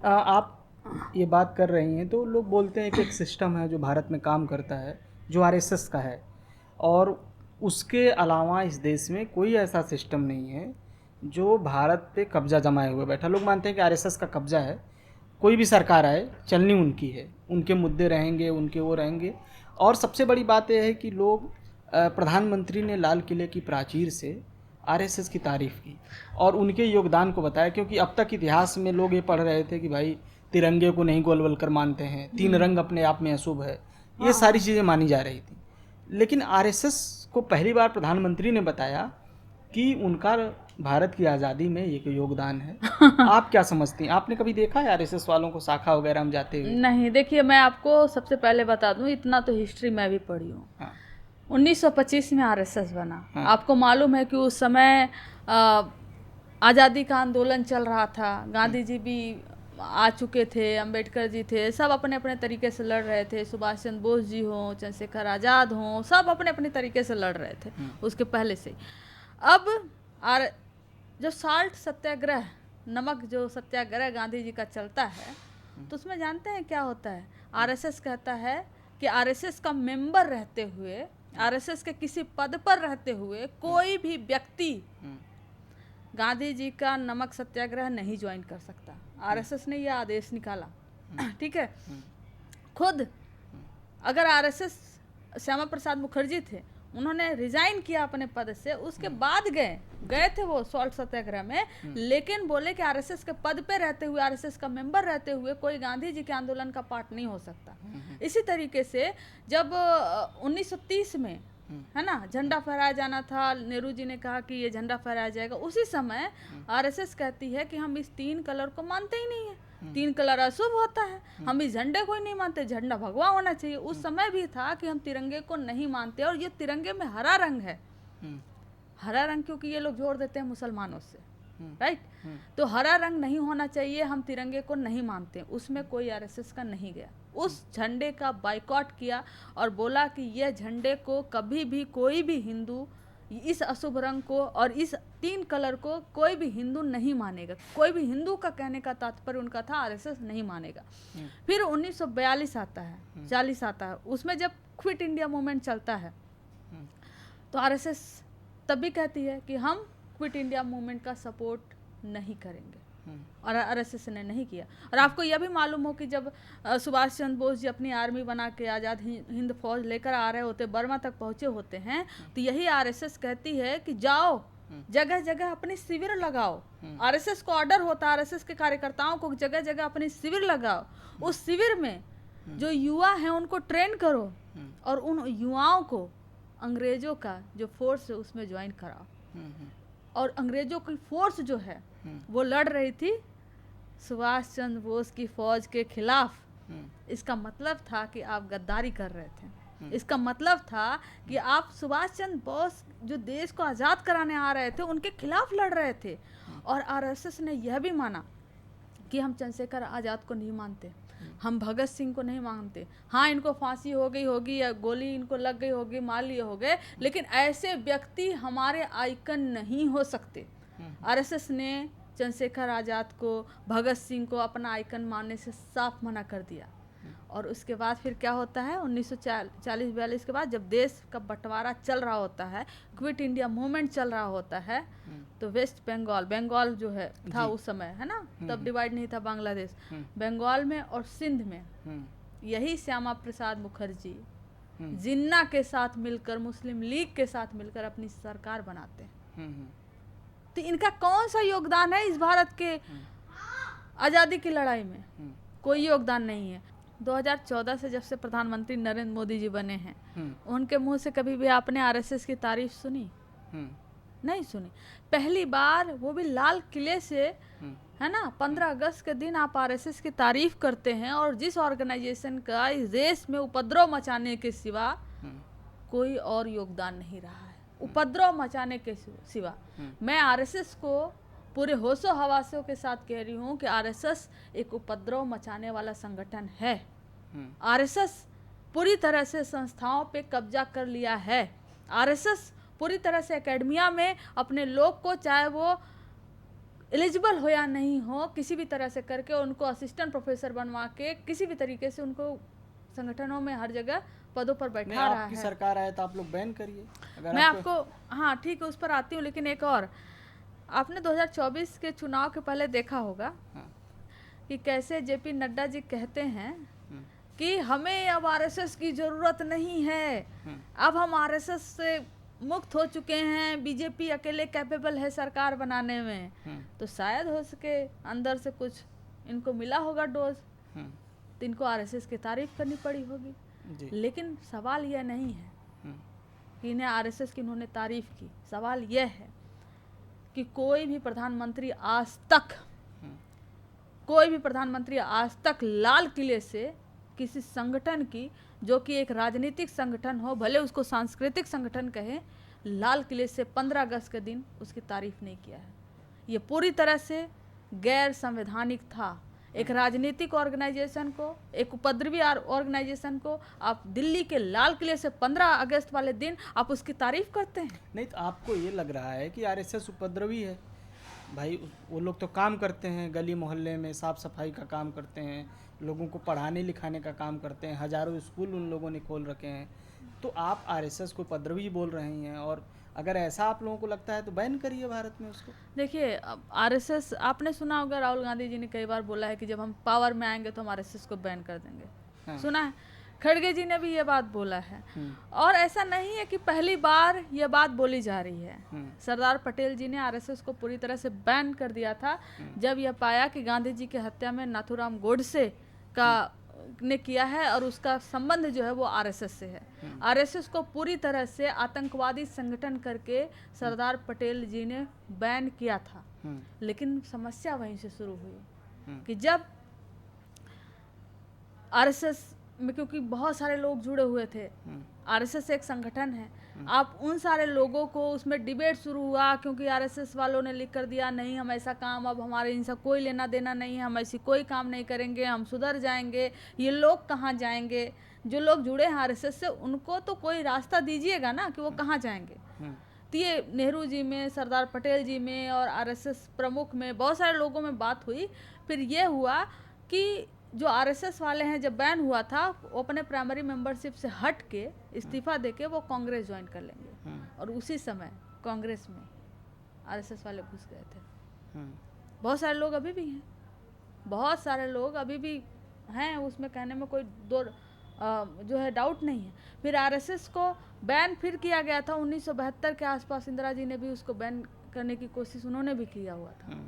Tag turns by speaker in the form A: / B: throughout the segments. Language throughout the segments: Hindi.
A: आप ये बात कर रही हैं तो लोग बोलते हैं कि एक सिस्टम है जो भारत में काम करता है, जो आरएसएस का है, और उसके अलावा इस देश में कोई ऐसा सिस्टम नहीं है जो भारत पे कब्जा जमाए हुए बैठा। लोग मानते हैं कि आरएसएस का कब्जा है, कोई भी सरकार आए चलनी उनकी है, उनके मुद्दे रहेंगे, उनके वो रहेंगे। और सबसे बड़ी बात यह है कि लोग प्रधानमंत्री ने लाल किले की प्राचीर से आरएसएस की तारीफ की और उनके योगदान को बताया, क्योंकि अब तक इतिहास में लोग ये पढ़ रहे थे कि भाई तिरंगे को नहीं गोल कर मानते हैं, तीन रंग अपने आप में अशुभ है, ये सारी चीज़ें मानी जा रही थी। लेकिन आरएसएस को पहली बार प्रधानमंत्री ने बताया कि उनका भारत की आज़ादी में एक योगदान है। आप क्या समझती हैं? आपने कभी देखा है आरएसएस वालों को शाखा वगैरह में जाते हुए?
B: नहीं, देखिए मैं आपको सबसे पहले बता दूं, इतना तो हिस्ट्री मैं भी पढ़ी हूँ।
A: हाँ
B: 1925 में आरएसएस बना।
A: हाँ
B: आपको मालूम है कि उस समय आज़ादी का आंदोलन चल रहा था, गांधी जी भी आ चुके थे, अंबेडकर जी थे, सब अपने अपने तरीके से लड़ रहे थे। सुभाष चंद्र बोस जी हों, चंद्रशेखर आज़ाद हों, सब अपने अपने तरीके से लड़ रहे थे उसके पहले से। अब आर जो साल्ट सत्याग्रह, नमक जो सत्याग्रह गांधी जी का चलता है, तो उसमें जानते हैं क्या होता है? आरएसएस कहता है कि आरएसएस का मेंबर रहते हुए, आरएसएस के किसी पद पर रहते हुए कोई भी व्यक्ति गांधी जी का नमक सत्याग्रह नहीं ज्वाइन कर सकता। आरएसएस ने यह आदेश निकाला। ठीक है, खुद अगर आरएसएस श्यामा प्रसाद मुखर्जी थे, उन्होंने रिजाइन किया अपने पद से, उसके बाद गए थे वो सॉल्ट सत्याग्रह में, लेकिन बोले कि आरएसएस के पद पे रहते हुए, आरएसएस का मेंबर रहते हुए कोई गांधी जी के आंदोलन का पार्ट नहीं हो सकता। इसी तरीके से जब 1930 में है ना झंडा फहराया जाना था, नेहरू जी ने कहा कि ये झंडा फहराया जाएगा, उसी समय आरएसएस कहती है कि हम इस तीन कलर को मानते ही नहीं है, तीन कलर अशुभ होता है, हम इस झंडे को ही नहीं मानते, झंडा भगवा होना चाहिए। उस समय भी था कि हम तिरंगे को नहीं मानते, और ये तिरंगे में हरा रंग है। हरा रंग क्योंकि ये लोग जोड़ देते हैं मुसलमानों से, राइट? तो हरा रंग नहीं होना चाहिए, हम तिरंगे को नहीं मानते। उसमें कोई आरएसएस का नहीं गया, उस झंडे का बाइकॉट किया और बोला कि यह झंडे को कभी भी कोई भी हिंदू, इस अशुभ रंग को और इस तीन कलर को कोई भी हिंदू नहीं मानेगा। कोई भी हिंदू का कहने का तात्पर्य उनका था आरएसएस नहीं मानेगा। फिर 1942 आता है, 40 आता है, उसमें जब क्विट इंडिया मूवमेंट चलता है, तो आरएसएस तब भी कहती है कि हम क्विट इंडिया मूवमेंट का सपोर्ट नहीं करेंगे, और आरएसएस ने नहीं किया। और आपको यह भी मालूम हो कि जब सुभाष चंद्र बोस जी अपनी आर्मी बना के आज़ाद हिंद फौज लेकर आ रहे होते, बर्मा तक पहुंचे होते हैं, तो यही आरएसएस कहती है कि जाओ जगह जगह अपनी शिविर लगाओ। आरएसएस को ऑर्डर होता है आरएसएस के कार्यकर्ताओं को जगह जगह अपनी शिविर लगाओ, उस शिविर में जो युवा हैं उनको ट्रेन करो, और उन युवाओं को अंग्रेजों का जो फोर्स है उसमें ज्वाइन कराओ। और अंग्रेजों की फोर्स जो है वो लड़ रही थी सुभाष चंद्र बोस की फौज के खिलाफ। इसका मतलब था कि आप गद्दारी कर रहे थे, इसका मतलब था कि आप सुभाष चंद्र बोस जो देश को आज़ाद कराने आ रहे थे उनके खिलाफ लड़ रहे थे। और आरएसएस ने यह भी माना कि हम चंद्रशेखर आज़ाद को नहीं मानते, हम भगत सिंह को नहीं मानते, हाँ इनको फांसी हो गई होगी या गोली इनको लग गई होगी, मार लिए हो गए, लेकिन ऐसे व्यक्ति हमारे आइकन नहीं हो सकते। आरएसएस ने चंद्रशेखर आज़ाद को, भगत सिंह को अपना आइकन मानने से साफ मना कर दिया। और उसके बाद फिर क्या होता है, 1940-42 के बाद जब देश का बंटवारा चल रहा होता है, क्विट इंडिया मूवमेंट चल रहा होता है, तो वेस्ट बंगाल जो है था उस समय, है ना, तब डिवाइड नहीं था बांग्लादेश, बंगाल में और सिंध में यही श्यामा प्रसाद मुखर्जी जिन्ना के साथ मिलकर, मुस्लिम लीग के साथ मिलकर अपनी सरकार बनाते हैं। तो इनका कौन सा योगदान है इस भारत के आज़ादी की लड़ाई में? कोई योगदान नहीं है। 2014 से जब से प्रधानमंत्री नरेंद्र मोदी जी बने हैं, उनके मुंह से कभी भी आपने आरएसएस की तारीफ सुनी? नहीं सुनी। पहली बार वो भी लाल किले से, है ना, 15 अगस्त के दिन आप आरएसएस की तारीफ करते हैं, और जिस ऑर्गेनाइजेशन का इस देश में उपद्रव मचाने के सिवा कोई और योगदान नहीं रहा है, उपद्रव मचाने के सिवा। मैं आरएसएस को पूरे होशो हवासों के साथ कह रही हूँ कि आरएसएस एक उपद्रव मचाने वाला संगठन है। आरएसएस पूरी तरह से संस्थाओं पे कब्जा कर लिया है। आरएसएस पूरी तरह से एकेडमिया में अपने लोग को, चाहे वो एलिजिबल हो या नहीं हो, किसी भी तरह से करके उनको असिस्टेंट प्रोफेसर बनवा के किसी भी तरीके से उनको संगठनों में हर जगह पदों पर
A: नहीं,
B: बैठा रहा
A: आपकी
B: है।
A: सरकार आए तो आप लोग बैन करिए अगर
B: मैं आपको, हाँ ठीक है, उस पर आती हूँ, लेकिन एक और, आपने 2024 के चुनाव के पहले देखा होगा
A: हाँ,
B: कि कैसे जेपी नड्डा जी कहते हैं
A: हम्म,
B: कि हमें अब आरएसएस की जरूरत नहीं है, अब हम आरएसएस से मुक्त हो चुके हैं, बीजेपी अकेले कैपेबल है सरकार बनाने में। तो शायद हो सके अंदर से कुछ इनको मिला होगा डोज, तो इनको आरएसएस की तारीफ करनी पड़ी होगी।
A: जी,
B: लेकिन सवाल यह नहीं है कि इन्हें आरएसएस की उन्होंने तारीफ की, सवाल यह है कि कोई भी प्रधानमंत्री आज तक लाल किले से किसी संगठन की, जो कि एक राजनीतिक संगठन हो, भले उसको सांस्कृतिक संगठन कहें, लाल किले से 15 अगस्त के दिन उसकी तारीफ नहीं किया है। ये पूरी तरह से गैर संवैधानिक था। एक राजनीतिक ऑर्गेनाइजेशन को, एक उपद्रवी ऑर्गेनाइजेशन को आप दिल्ली के लाल किले से 15 अगस्त वाले दिन आप उसकी तारीफ करते हैं।
A: नहीं तो आपको ये लग रहा है कि आरएसएस उपद्रवी है? भाई वो लोग तो काम करते हैं, गली मोहल्ले में साफ़ सफाई का काम करते हैं, लोगों को पढ़ाने लिखाने का काम करते हैं, हज़ारों स्कूल उन लोगों ने खोल रखे हैं। तो आप आरएसएस को उपद्रवी बोल रहे हैं, और अगर ऐसा आप लोगों को लगता है तो बैन करिए भारत में उसको।
B: देखिए, आरएसएस, आपने सुना होगा राहुल गांधी जी ने कई बार बोला है कि जब हम पावर में आएंगे तो हम आरएसएस को बैन कर देंगे।
A: हाँ।
B: सुना है, खड़गे जी ने भी ये बात बोला है। और ऐसा नहीं है कि पहली बार ये बात बोली जा रही है। सरदार पटेल जी ने आरएसएस को पूरी तरह से बैन कर दिया था जब यह पाया कि गांधी जी की हत्या में नाथूराम गोडसे का ने किया है और उसका संबंध जो है वो आरएसएस से है। आरएसएस को पूरी तरह से आतंकवादी संगठन करके सरदार पटेल जी ने बैन किया था। लेकिन समस्या वहीं से शुरू हुई कि जब आरएसएस में, क्योंकि बहुत सारे लोग जुड़े हुए थे, आरएसएस एक संगठन है, आप उन सारे लोगों को, उसमें डिबेट शुरू हुआ क्योंकि आरएसएस वालों ने लिख कर दिया नहीं हम ऐसा काम, अब हमारे इनसे कोई लेना देना नहीं है, हम ऐसी कोई काम नहीं करेंगे, हम सुधर जाएंगे। ये लोग कहाँ जाएंगे? जो लोग जुड़े हैं आरएसएस से उनको तो कोई रास्ता दीजिएगा ना कि वो कहाँ जाएंगे। तो ये नेहरू जी में, सरदार पटेल जी में और आरएसएस प्रमुख में, बहुत सारे लोगों में बात हुई। फिर ये हुआ कि जो आरएसएस वाले हैं, जब बैन हुआ था, वो अपने प्राइमरी मेंबरशिप से हट के इस्तीफा देके वो कांग्रेस ज्वाइन कर लेंगे। और उसी समय कांग्रेस में आरएसएस वाले घुस गए थे। बहुत सारे लोग अभी भी हैं, बहुत सारे लोग अभी भी हैं, उसमें कहने में कोई जो है डाउट नहीं है। फिर आरएसएस को बैन फिर किया गया था 1972 के आसपास, इंदिरा जी ने भी उसको बैन करने की कोशिश उन्होंने भी किया हुआ था।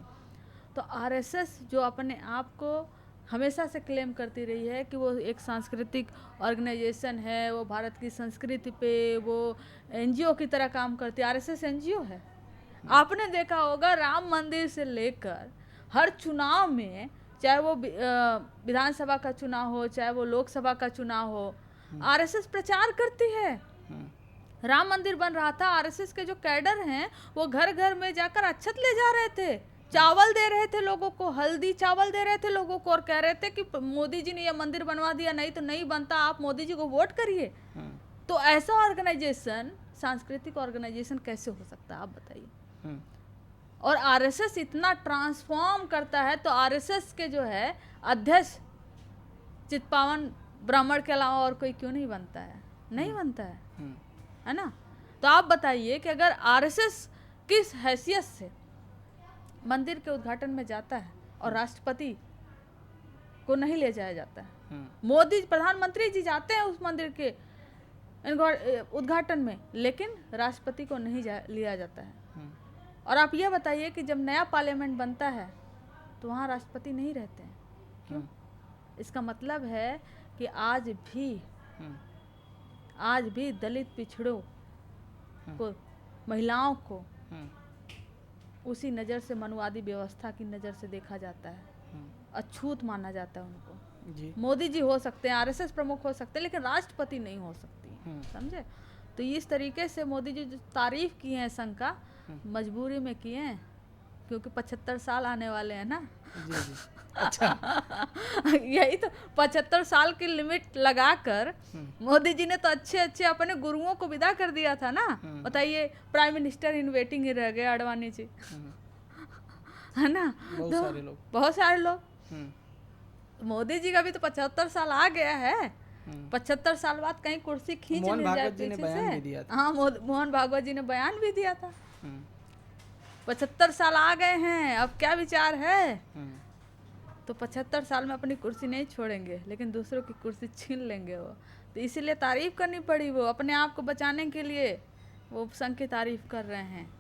B: तो आरएसएस जो अपने आप को हमेशा से क्लेम करती रही है कि वो एक सांस्कृतिक ऑर्गेनाइजेशन है, वो भारत की संस्कृति पे वो एनजीओ की तरह काम करती है। आरएसएस एनजीओ है। आपने देखा होगा राम मंदिर से लेकर हर चुनाव में, चाहे वो विधानसभा का चुनाव हो, चाहे वो लोकसभा का चुनाव हो, आरएसएस प्रचार करती है। राम मंदिर बन रहा था, आरएसएस के जो कैडर हैं वो घर घर में जाकर अक्षत ले जा रहे थे, चावल दे रहे थे लोगों को, हल्दी चावल दे रहे थे लोगों को, और कह रहे थे कि मोदी जी ने ये मंदिर बनवा दिया, नहीं तो नहीं बनता, आप मोदी जी को वोट करिए। तो ऐसा ऑर्गेनाइजेशन, सांस्कृतिक ऑर्गेनाइजेशन कैसे हो सकता है, आप बताइए। और आरएसएस इतना ट्रांसफॉर्म करता है, तो आरएसएस के जो है अध्यक्ष चित्पावन ब्राह्मण के अलावा और कोई क्यों नहीं बनता है? नहीं बनता है ना। तो आप बताइए कि अगर आरएसएस किस हैसियत से मंदिर के उद्घाटन में जाता है और राष्ट्रपति को नहीं ले जाया जाता है, मोदी प्रधानमंत्री जी जाते हैं उस मंदिर के उद्घाटन में, लेकिन राष्ट्रपति को नहीं लिया जाता है। और आप ये बताइए कि जब नया पार्लियामेंट बनता है तो वहाँ राष्ट्रपति नहीं रहते हैं, क्यों? इसका मतलब है कि आज भी दलित पिछड़ों को, महिलाओं को उसी नज़र से, मनुवादी व्यवस्था की नज़र से देखा जाता है, अछूत माना जाता है उनको। जी। मोदी जी हो सकते हैं, आरएसएस प्रमुख हो सकते हैं, लेकिन राष्ट्रपति नहीं हो सकती, समझे। तो इस तरीके से मोदी जी जो तारीफ किए हैं संघ का, मजबूरी में किए हैं, क्योंकि 75 साल आने वाले हैं ना।
A: जी जी। अच्छा।
B: यही तो 75 साल की लिमिट लगाकर मोदी जी ने तो अच्छे अच्छे अपने गुरुओं को विदा कर दिया था ना। बताइए, प्राइम मिनिस्टर इन वेटिंग ही रह गए अडवाणी जी। है ना।
A: बहुत
B: तो
A: सारे लोग।
B: बहुत सारे लोग।
A: हम्म,
B: मोदी जी का भी तो 75 साल आ गया है।
A: हम्म।
B: 75 साल बाद कहीं कुर्सी खींच
A: मोहन
B: मिल जाए
A: भागवत जी ने
B: पीछे
A: बयान
B: से।
A: भी दिया था।
B: हाँ, मोहन भागवत जी ने बयान भी दिया था।
A: हम्म,
B: 75 साल आ गए हैं, अब क्या विचार है।
A: हम्म,
B: तो 75 साल में अपनी कुर्सी नहीं छोड़ेंगे, लेकिन दूसरों की कुर्सी छीन लेंगे वो। तो इसीलिए तारीफ करनी पड़ी, वो अपने आप को बचाने के लिए वो संघ की तारीफ कर रहे हैं।